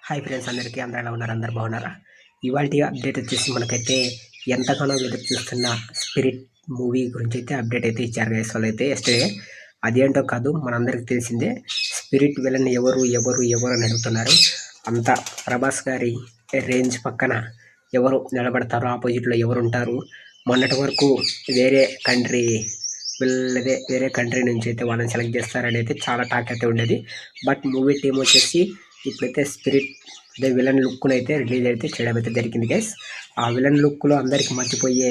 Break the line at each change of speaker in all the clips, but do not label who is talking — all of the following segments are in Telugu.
హాయ్ ఫ్రెండ్స్, అందరూ ఎలా ఉన్నారు? అందరు బాగున్నారా? ఇవాల్టి అప్డేట్ వచ్చేసి మనకైతే ఎంతగానో ఎదురు చూస్తున్న స్పిరిట్ మూవీ గురించి అయితే అప్డేట్ అయితే ఇచ్చారు గైస్ వాళ్ళైతే ఎస్టర్డే. అదేంటో కాదు, మనందరికీ తెలిసిందే. స్పిరిట్ విలన్ ఎవరు ఎవరు ఎవరు అని అడుగుతున్నారు. అంతా ప్రభాస్ గారి రేంజ్ పక్కన ఎవరు నిలబడతారు, ఆపోజిట్లో ఎవరు ఉంటారు. మొన్నటి వరకు వేరే కంట్రీ వేరే కంట్రీ నుంచి అయితే వాళ్ళని సెలెక్ట్ చేస్తారని అయితే చాలా టాక్ అయితే ఉండేది. బట్ మూవీ టీం వచ్చేసి ఇప్పుడైతే స్పిరిట్ అదే విలన్ లుక్ను అయితే రిలీజ్ అయితే చేయడం అయితే జరిగింది గైస్. ఆ విలన్ లుక్లో అందరికి మర్చిపోయే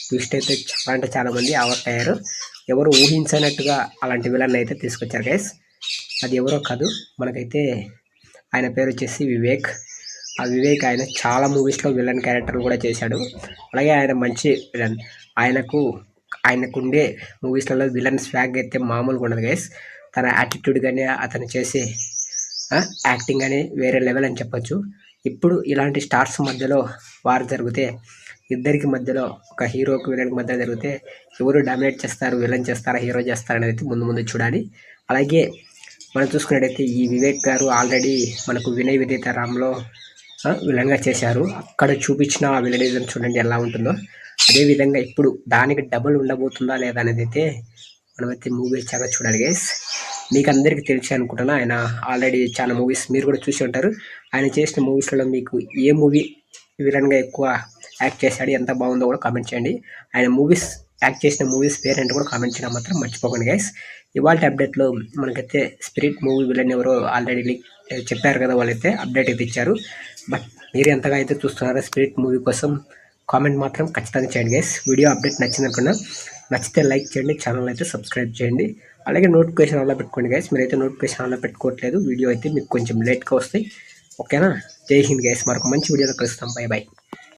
ట్విస్ట్ అయితే చాలా అంటే చాలామంది అయ్యారు. ఎవరు ఊహించినట్టుగా అలాంటి విలన్ అయితే తీసుకొచ్చారు గైస్. అది ఎవరో కాదు, మనకైతే ఆయన పేరు వచ్చేసి వివేక్. ఆ వివేక్ ఆయన చాలా మూవీస్లో విలన్ క్యారెక్టర్ కూడా చేశాడు. అలాగే ఆయన మంచి విలన్. ఆయనకుండే మూవీస్లలో విలన్ స్వాగ్ అయితే మామూలుగా ఉండదు గైస్. తన యాటిట్యూడ్ కానీ అతను చేసే యాక్టింగ్ అని వేరే లెవెల్ అని చెప్పొచ్చు. ఇప్పుడు ఇలాంటి స్టార్స్ మధ్యలో వార్ జరిగితే, ఇద్దరికి మధ్యలో ఒక హీరోకి విలన్కి మధ్య జరిగితే ఎవరు డామినేట్ చేస్తారు, విలన్ చేస్తారా హీరో చేస్తారా అనేది ముందు చూడాలి. అలాగే మనం చూసుకున్నట్టయితే ఈ వివేక్ గారు ఆల్రెడీ మనకు వినయ్ విధేత రామ్లో విలన్గా చేశారు. అక్కడ చూపించిన ఆ విలనిజం చూడండి ఎలా ఉంటుందో. అదేవిధంగా ఇప్పుడు దానికి డబుల్ ఉండబోతుందా లేదా అనేది అయితే మనమైతే మూవీ చాలా చూడాలి గైస్. మీకు అందరికీ తెలిసి అనుకుంటున్నా, ఆయన ఆల్రెడీ చాలా మూవీస్ మీరు కూడా చూసి ఉంటారు. ఆయన చేసిన మూవీస్లలో మీకు ఏ మూవీ విలన్గా ఎక్కువ యాక్ట్ చేశాడు, ఎంత బాగుందో కూడా కామెంట్ చేయండి. ఆయన యాక్ట్ చేసిన మూవీస్ పేరెంట్ కూడా కామెంట్ చేయడం మాత్రం మర్చిపోకండి గైస్. ఇవాళ అప్డేట్లో మనకైతే స్పిరిట్ మూవీ విలన్ ఎవరో ఆల్రెడీ చెప్పారు కదా, వాళ్ళైతే అప్డేట్ అయితే ఇచ్చారు. బట్ మీరు ఎంతగా అయితే చూస్తున్నారో స్పిరిట్ మూవీ కోసం కామెంట్ మాత్రం ఖచ్చితంగా చేయండి గైస్. వీడియో అప్డేట్ నచ్చింది అనుకున్నా, నచ్చితే లైక్ చేయండి, ఛానల్ అయితే సబ్స్క్రైబ్ చేయండి. అలాగే నోటిఫికేషన్ ఆన్లో పెట్టుకోండి గైస్. మీరైతే నోటిఫికేషన్ ఆన్లో పెట్టుకోవట్లేదు, వీడియో అయితే మీకు కొంచెం లేట్గా వస్తాయి. ఓకేనా? జై హింద్ గైస్. మరొక మంచి వీడియోలో కలుస్తాం. By by.